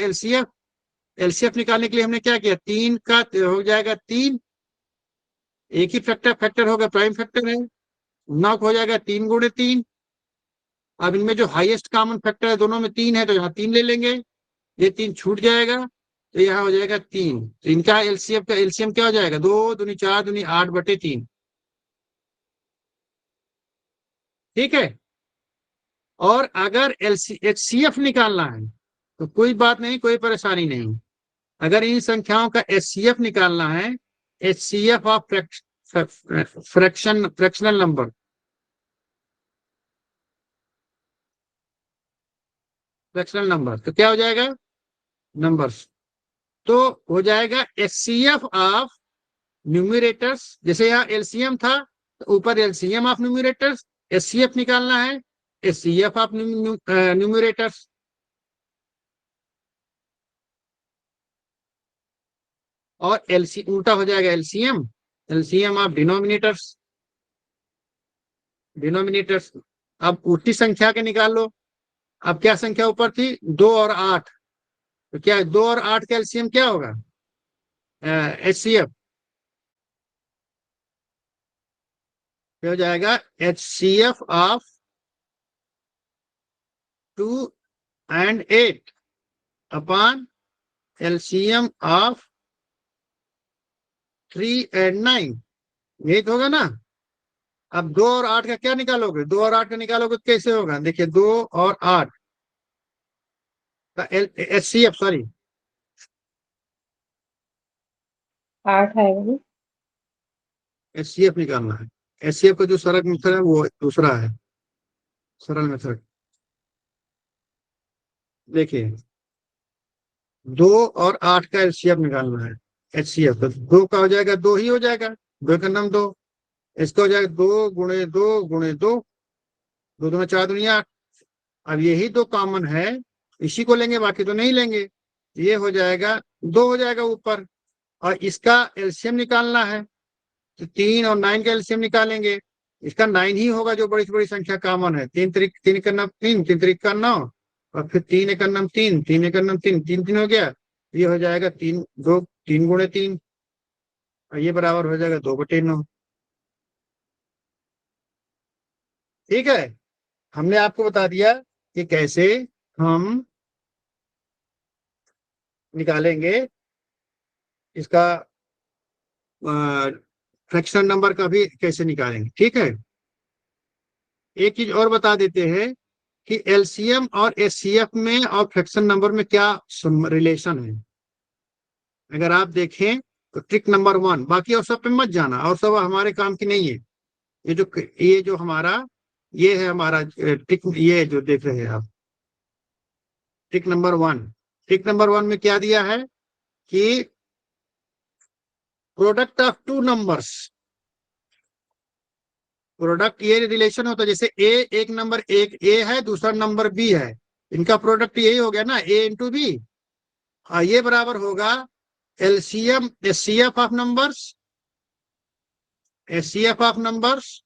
एलसीएफ निकालने के लिए हमने क्या किया? 3 का हो जाएगा 3, एक ही फैक्टर होगा, प्राइम फैक्टर है, 9 हो जाएगा 3 गुणे 3। अब इनमें जो हाईएस्ट कॉमन फैक्टर है दोनों में 3 है, तो यहाँ 3 ले लेंगे, ये 3 छूट जाएगा, तो यहाँ हो जाएगा 3। तो इनका एलसीएफ का एलसीएम क्या हो जाएगा? 2 दूनी 4 दूनी 8/3। ठीक है। और अगर HCF निकालना है तो कोई बात नहीं, कोई परेशानी नहीं। अगर इन संख्याओं का HCF निकालना है, HCF ऑफ फ्रैक्शनल नंबर, तो क्या हो जाएगा? नंबर्स। तो हो जाएगा HCF ऑफ न्यूमरेटर्स, जैसे यहाँ एलसीएम था तो ऊपर एलसीएम ऑफ न्यूमरेटर्स, HCF निकालना है HCF ऑफ न्यूमरेटर्स। और उल्टा हो जाएगा एलसीएम ऑफ डिनोमिनेटर्स। अब उल्टी संख्या के निकाल लो। अब क्या संख्या ऊपर थी? 2 और 8, तो क्या 2 और 8 का एलसीएम क्या होगा? HCF हो जाएगा HCF of 2 and 8 upon LCM of 3 and 9, यही तो होगा ना। अब 2 और 8 का क्या निकालोगे? 2 और 8 का निकालोगे तो कैसे होगा? देखिए 2 और 8 का HCF, सॉरी 8 आएगा। HCF निकालना है। HCF का जो सरल मेथड है वो दूसरा है, सरल मेथड। देखिए 2 और 8 का एलसीएफ निकालना है, HCF तो 2 का हो जाएगा 2 ही हो जाएगा, 2 का नाम 2, इसका हो जाएगा 2 गुणे 2 गुणे 2, 2 दूना 4 दुनिया 8। अब यही 2 कॉमन है, इसी को लेंगे, बाकी तो नहीं लेंगे। ये हो जाएगा 2 हो जाएगा ऊपर, और इसका एलसीएम निकालना है तो 3 और 9 का एलसीएम निकालेंगे। इसका 9 ही होगा, जो बड़ी से बड़ी संख्या कॉमन है। 3 का नाम 3, 3 3 का 9, और फिर 3 का नाम 3, 3 का नाम 3, 3 3 हो गया। ये हो जाएगा 3 गुणे 3, और ये बराबर हो जाएगा 2/9। ठीक है, हमने आपको बता दिया कि कैसे हम निकालेंगे इसका फ्रैक्शन नंबर का भी कैसे निकालेंगे। ठीक है, एक चीज और बता देते हैं कि एलसीएम और HCF में और फ्रैक्शन नंबर में क्या रिलेशन है। अगर आप देखें तो ट्रिक नंबर 1, बाकी और सब पे मत जाना, और सब हमारे काम की नहीं है। ये जो हमारा ये है हमारा ट्रिक, ये जो देख रहे हैं आप, ट्रिक नंबर 1। ट्रिक नंबर 1 में क्या दिया है कि product of two numbers, product ये रिलेशन होता है, जैसे एक नंबर एक ए है, दूसरा नंबर बी है, इनका प्रोडक्ट यही हो गया ना, ए इंटू बी। ये बराबर होगा LCM HCF of numbers, HCF of numbers,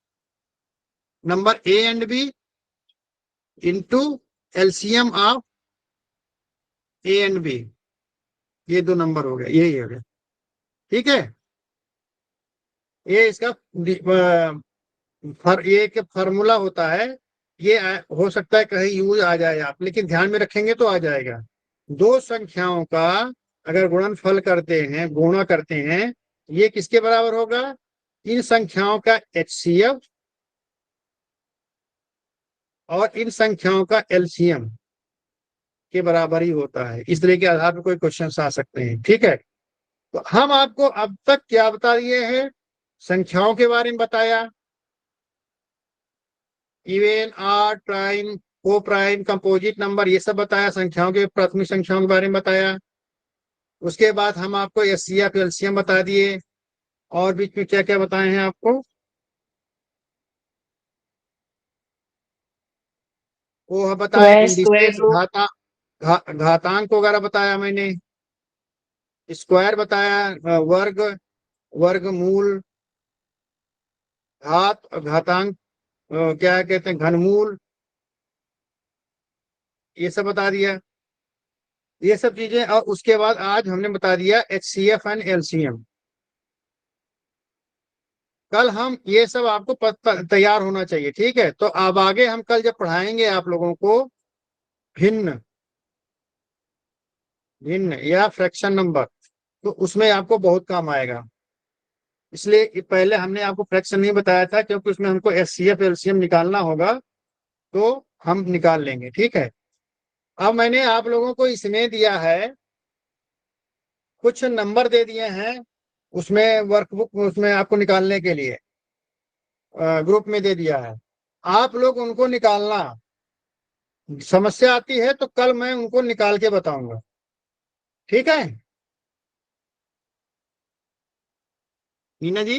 number A and B into LCM of A and B. ये दो नंबर हो गया, यही हो गया। ठीक है, ये इसका ये एक फॉर्मूला होता है। ये हो सकता है कहीं यूज आ जाए आप, लेकिन ध्यान में रखेंगे तो आ जाएगा। दो संख्याओं का अगर गुणनफल करते हैं, गुणा करते हैं, ये किसके बराबर होगा? इन संख्याओं का एचसीएफ और इन संख्याओं का एलसीएम के बराबर ही होता है। इस तरह के आधार पर कोई क्वेश्चन आ सकते हैं। ठीक है, तो हम आपको अब तक क्या बता दिए हैं? संख्याओं के बारे में बताया, इवन, ऑड, प्राइम, को प्राइम, कंपोजिट नंबर, ये सब बताया। संख्याओं के, प्राथमिक संख्याओं के बारे में बताया। उसके बाद हम आपको एचसीएफ एलसीएम बता दिए, और बीच में क्या क्या बताए हैं आपको, वो बताया स्क्वायर, स्क्वायर इंडिसेस, रूट। घातांक वगैरह बताया मैंने, स्क्वायर बताया, वर्ग, वर्गमूल, घातांक, क्या कहते हैं, घनमूल, ये सब बता दिया, ये सब चीजें। और उसके बाद आज हमने बता दिया एचसीएफ एंड एलसीएम। कल हम ये सब आपको तैयार होना चाहिए। ठीक है, तो अब आगे हम कल जब पढ़ाएंगे आप लोगों को भिन्न, भिन्न या फ्रैक्शन नंबर, तो उसमें आपको बहुत काम आएगा। इसलिए पहले हमने आपको फ्रैक्शन नहीं बताया था, क्योंकि उसमें हमको एचसीएफ एलसीएम निकालना होगा, तो हम निकाल लेंगे। ठीक है, अब मैंने आप लोगों को इसमें दिया है, कुछ नंबर दे दिए हैं उसमें, वर्कबुक उसमें आपको निकालने के लिए ग्रुप में दे दिया है। आप लोग उनको निकालना, समस्या आती है तो कल मैं उनको निकाल के बताऊंगा। ठीक है मीना जी,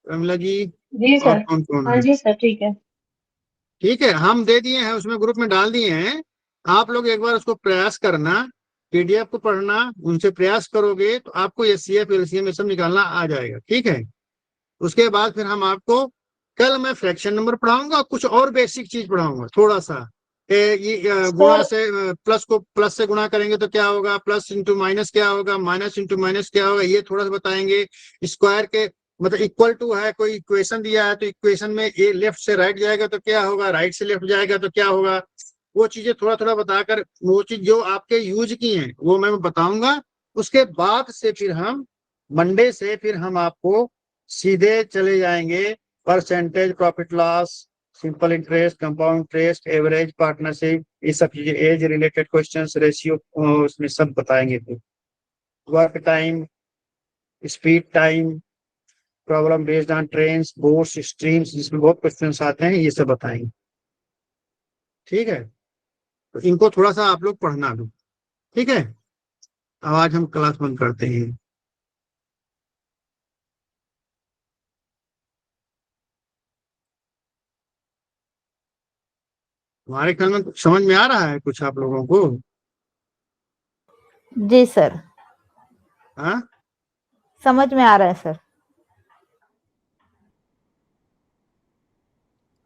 कमला जी, जी और सर। कौन कौन हाँ है? जी सर, ठीक है। ठीक है, हम दे दिए हैं, उसमें ग्रुप में डाल दिए हैं। आप लोग एक बार उसको प्रयास करना, पीडीएफ को पढ़ना, उनसे प्रयास करोगे तो आपको एचसीएफ एलसीएम ये सब निकालना आ जाएगा। ठीक है, उसके बाद फिर हम आपको, कल मैं फ्रैक्शन नंबर पढ़ाऊंगा और कुछ और बेसिक चीज पढ़ाऊंगा थोड़ा सा। ये गुणा सर, से, प्लस को प्लस से गुणा करेंगे तो क्या होगा, प्लस इंटू माइनस क्या होगा, माइनस इंटू माइनस क्या होगा, ये थोड़ा सा बताएंगे। स्क्वायर के मतलब इक्वल टू है, कोई इक्वेशन दिया है तो इक्वेशन में ए लेफ्ट से राइट जाएगा तो क्या होगा, राइट से लेफ्ट जाएगा तो क्या होगा, वो चीजें थोड़ा थोड़ा बताकर, वो चीज जो आपके यूज की हैं वो मैं बताऊंगा। उसके बाद से फिर हम मंडे से फिर हम आपको सीधे चले जाएंगे percentage, profit loss, simple interest, compound interest, average, partnership, ये सब चीजें, एज रिलेटेड क्वेश्चंस, रेशियो, उसमें सब बताएंगे। फिर work time, speed time, problem based on trains, boards, streams, जिसमें बहुत क्वेश्चंस आते हैं, ये सब बताएंगे। ठीक है, तो इनको थोड़ा सा आप लोग पढ़ना भी। ठीक है, अब आज हम क्लास बंद करते हैं। हमारे ख्याल में कुछ समझ में आ रहा है कुछ आप लोगों को? जी सर, हाँ, समझ में आ रहा है सर।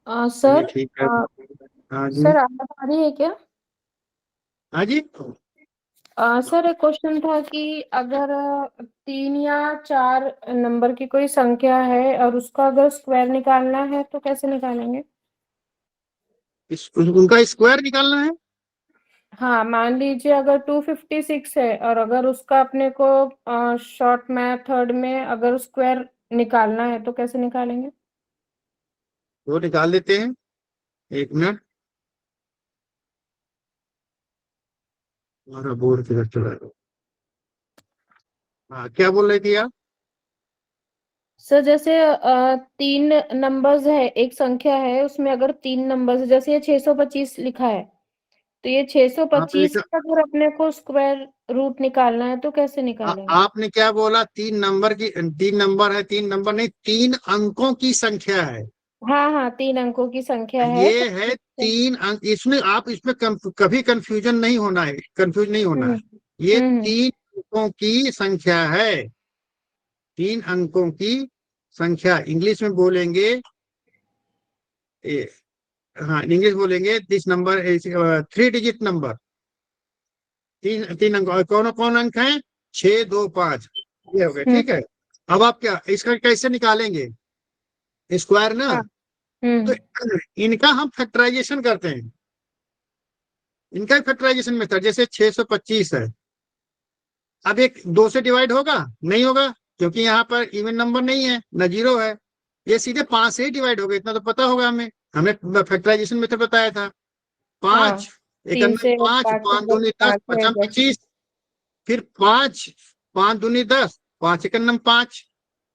चलिए सर, ठीक है। हाँ जी, सर आवाज आ रही है क्या? हाँ जी। सर एक क्वेश्चन था कि अगर 3 या 4 नंबर की कोई संख्या है और उसका अगर स्क्वायर निकालना है तो कैसे निकालेंगे? उनका स्क्वायर निकालना है। हाँ, मान लीजिए अगर 256 है और अगर उसका अपने को शॉर्ट मेथड में अगर स्क्वायर निकालना है तो कैसे निकालेंगे? वो निकाल देते हैं, एक मिनट। हमारा बोर्ड किधर चला गया? हाँ, क्या बोल रही थी आप? सर जैसे 3 नंबर्स है, एक संख्या है, उसमें अगर 3 नंबर्स, जैसे ये 625 लिखा है, तो ये 625 लिखा, का अगर अपने को स्क्वायर रूट निकालना है तो कैसे निकालेंगे? आपने क्या बोला? 3 नंबर है, 3 नंबर नहीं, 3 अंकों की संख्या है। हाँ हाँ, 3 अंकों की संख्या है ये तो है 3 अंक। इसमें आप इसमें कभी कंफ्यूजन नहीं होना है, कंफ्यूज नहीं होना हम्म है। ये हम्म 3 अंकों की संख्या है, 3 अंकों की संख्या। इंग्लिश में बोलेंगे, ए, हाँ इंग्लिश बोलेंगे, दिस नंबर 3 डिजिट नंबर। 3 अंक। और कौन कौन अंक है? 6, 2, 5। ये हो गए, हम्म, ठीक है। अब आप क्या इसका कैसे निकालेंगे? स्क्वायर ना। हाँ तो इनका हम फैक्टराइजेशन करते हैं, इनका फैक्टराइजेशन मेथड। जैसे 625 है, अब एक 2 से डिवाइड होगा? नहीं होगा, क्योंकि यहाँ पर इवन नंबर नहीं है, न जीरो है। ये सीधे 5 से ही डिवाइड होगा, इतना तो पता होगा हमें, हमने फैक्टराइजेशन मेथड बताया था। हाँ, 5 एक 3 से 5, 5 5 दूनी 10, 5 है, 5 25। फिर 5, 5 दूनी 10, 5 एक 5।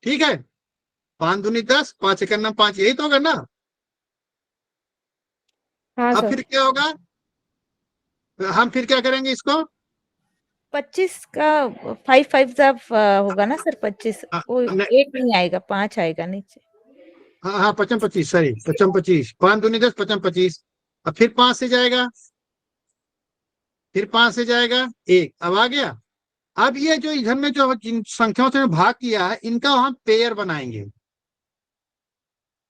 ठीक है, 5 दूनी 10, 5 एक 5, यही तो होगा ना। हाँ अब सर। फिर क्या होगा? हम फिर क्या करेंगे इसको? 25 का 5 5 जब होगा ना सर 25, हाँ वो एक नहीं आएगा, 5 आएगा नीचे। हाँ हाँ, 55 25, सॉरी 55 25, 5 दूनी 10, 55 25। अब फिर 5 से जाएगा, फिर 5 से जाएगा 1, अब आ गया। अब ये जो इधर में जो जिन संख्याओं से भाग किया है, इनका हम पेयर बनाएंगे।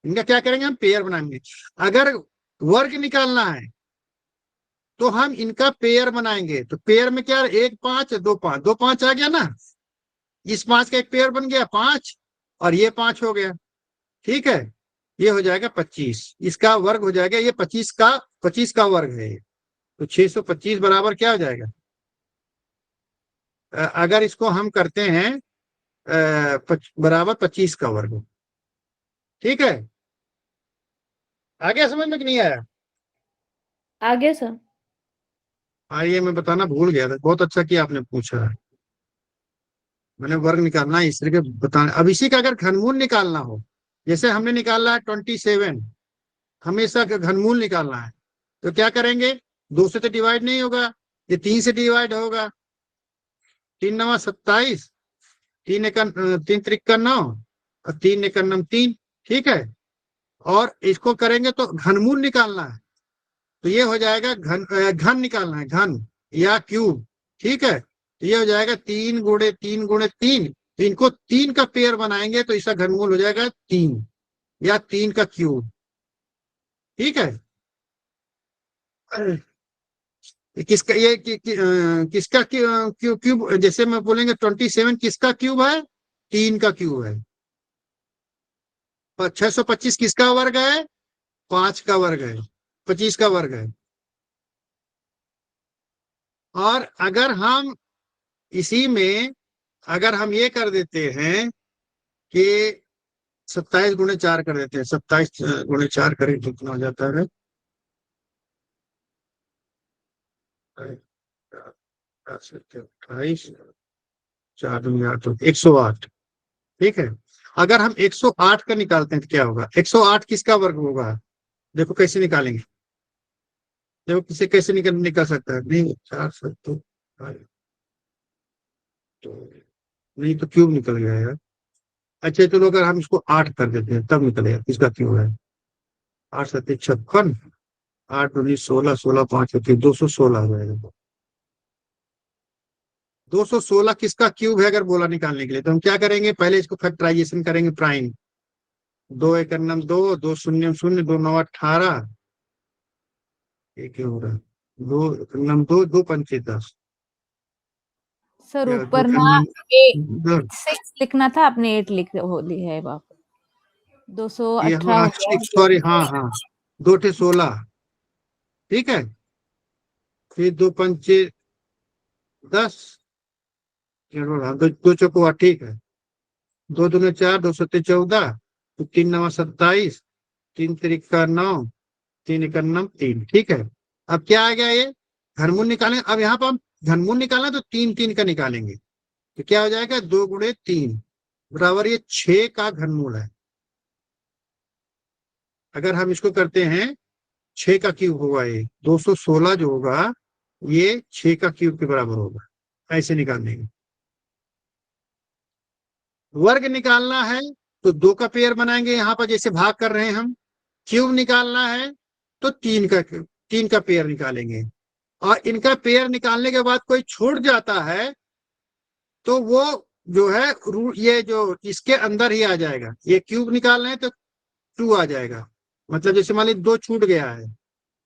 इनका क्या करेंगे? हम पेयर बनाएंगे। अगर वर्ग निकालना है तो हम इनका पेयर बनाएंगे। तो पेयर में क्या? 1 5 2 5, 2 5 आ गया ना। इस 5 का एक पेयर बन गया 5, और ये 5 हो गया। ठीक है, ये हो जाएगा 25, इसका वर्ग हो जाएगा। ये 25 का वर्ग है ये। तो 625 बराबर क्या हो जाएगा? अगर इसको हम करते हैं बराबर 25 का वर्ग। ठीक है, आ गया समझ में कि नहीं आया? आगे सर। ये मैं बताना भूल गया था, बहुत अच्छा किया आपने पूछा है। मैंने वर्ग निकालना है, इस तरह के बताना। अब इसी का अगर घनमूल निकालना हो, जैसे हमने निकाला है 27, हमेशा का घनमूल निकालना है, तो क्या करेंगे? 2 से तो डिवाइड नहीं होगा, ये 3 से डिवाइड होगा। 3 9 27, 3 त्रिक का 9, और 3 एक 3। ठीक है, और इसको करेंगे तो घनमूल निकालना है। तो ये हो जाएगा घन निकालना है, घन या क्यूब। ठीक है, तो ये हो जाएगा 3 गुणे 3 गुणे 3। तो इनको 3 का पेयर बनाएंगे तो इसका घनमूल हो जाएगा 3, या 3 का क्यूब। ठीक है, किसका ये किसका क्यूब? जैसे मैं बोलेंगे 27 किसका क्यूब है? 3 का क्यूब है। 625 किसका वर्ग है? 5 का वर्ग है, 25 का वर्ग है। और अगर हम इसी में अगर हम ये कर देते हैं कि 27 गुणे 4 कर देते हैं, 27 गुणे 4 करें तो कितना हो जाता है? 28, 4 दूनी 8, तो 108। ठीक है, अगर हम 108 का निकालते हैं तो क्या होगा? 108 किसका वर्ग होगा? देखो कैसे निकालेंगे, देखो किसे कैसे निकल सकता है। नहीं 4 से तो नहीं, तो क्यूब निकल गया यार। अच्छा चलो, अगर हम इसको 8 कर देते हैं तब निकलेगा किसका क्यूब है। 8 7 56, 8 दूनी 16, 16 5 होती है, 216 हो जाएगा। 216 किसका क्यूब है? अगर बोला निकालने के लिए तो हम क्या करेंगे? पहले इसको फैक्टराइजेशन करेंगे, प्राइम। 2 एक 2, 2 शून्य 0, 2 9 18, एक हो रहा है 2 2, 2 पंचे 10, सर या 2 ऊपर ना ए 10। 6 लिखना था, आपने 8 लिख हो ली है बाप। ये 218 हाँ, हो गया। सॉरी, हाँ हाँ, 2 टे 16। ठीक है, फिर 2 पंचे 10, दो चौको 8, ठीक है। 2 दूने 4, 2 सत्ते 14, तो 3 9 27, 3 त्रिक का 9, 3 एक 3। ठीक है, अब क्या आ गया? ये घनमूल निकालें। अब यहाँ पर हम घनमूल निकालना तो 3 3 का निकालेंगे, तो क्या हो जाएगा 2 गुणे 3 बराबर ये 6 का घनमूल है। अगर हम इसको करते हैं 6 का क्यूब होगा, ये 216 जो होगा ये 6 का क्यूब के बराबर होगा, ऐसे निकालने का। वर्ग निकालना है तो 2 का पेयर बनाएंगे, यहाँ पर जैसे भाग कर रहे हैं हम। क्यूब निकालना है तो 3 का पेयर निकालेंगे, और इनका पेयर निकालने के बाद कोई छूट जाता है तो वो जो है ये जो इसके अंदर ही आ जाएगा। ये क्यूब निकाल रहे हैं तो 2 आ जाएगा, मतलब जैसे मान लीजिए 2 छूट गया है,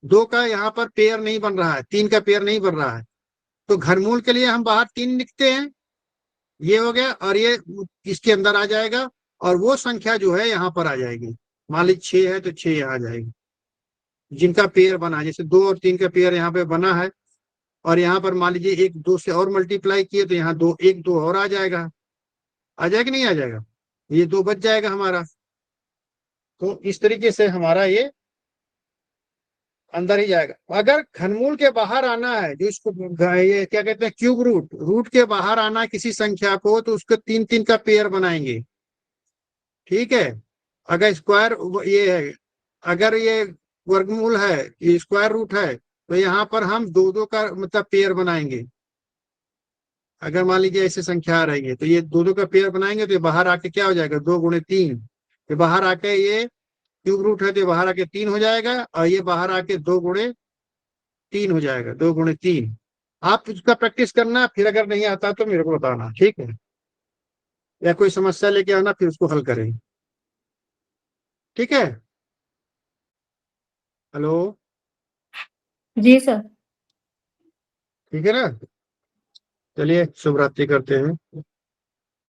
2 का यहाँ पर पेयर नहीं बन रहा है, 3 का पेयर नहीं बन रहा है, तो घनमूल के लिए हम बाहर 3 लिखते हैं, ये हो गया, और ये इसके अंदर आ जाएगा, और वो संख्या जो है यहाँ पर आ जाएगी। मान लीजिए 6 है तो 6 यहाँ आ जाएगी, जिनका पेयर बना है। जैसे 2 और 3 का पेयर यहाँ पे बना है, और यहाँ पर मान लीजिए 1 2 से और मल्टीप्लाई किए तो यहाँ 2 1 2 और आ जाएगा कि नहीं आ जाएगा, ये 2 बच जाएगा हमारा। तो इस तरीके से हमारा ये अंदर ही जाएगा। अगर घनमूल के बाहर आना है, जो इसको ये क्या कहते हैं क्यूब रूट के बाहर आना है किसी संख्या को, तो उसको 3 3 का पेयर बनाएंगे, ठीक है। अगर स्क्वायर ये है, अगर ये वर्गमूल है, ये स्क्वायर रूट है, तो यहाँ पर हम 2 2 का मतलब पेयर बनाएंगे। अगर मान लीजिए ऐसे संख्या आ रही है तो ये 2 2 का पेयर बनाएंगे, तो ये बाहर आके क्या हो जाएगा 2 गुणे 3, ये बाहर आके ये क्यूब रूट है तो ये बाहर आके 3 हो जाएगा, और ये बाहर आके 2 गुणे 3 हो जाएगा, 2 गुणे 3। आप इसका प्रैक्टिस करना, फिर अगर नहीं आता तो मेरे को बताना, ठीक है, या कोई समस्या लेके आना, फिर उसको हल करें, ठीक है। हेलो, जी सर। ठीक है ना, चलिए शुभ रात्रि करते हैं।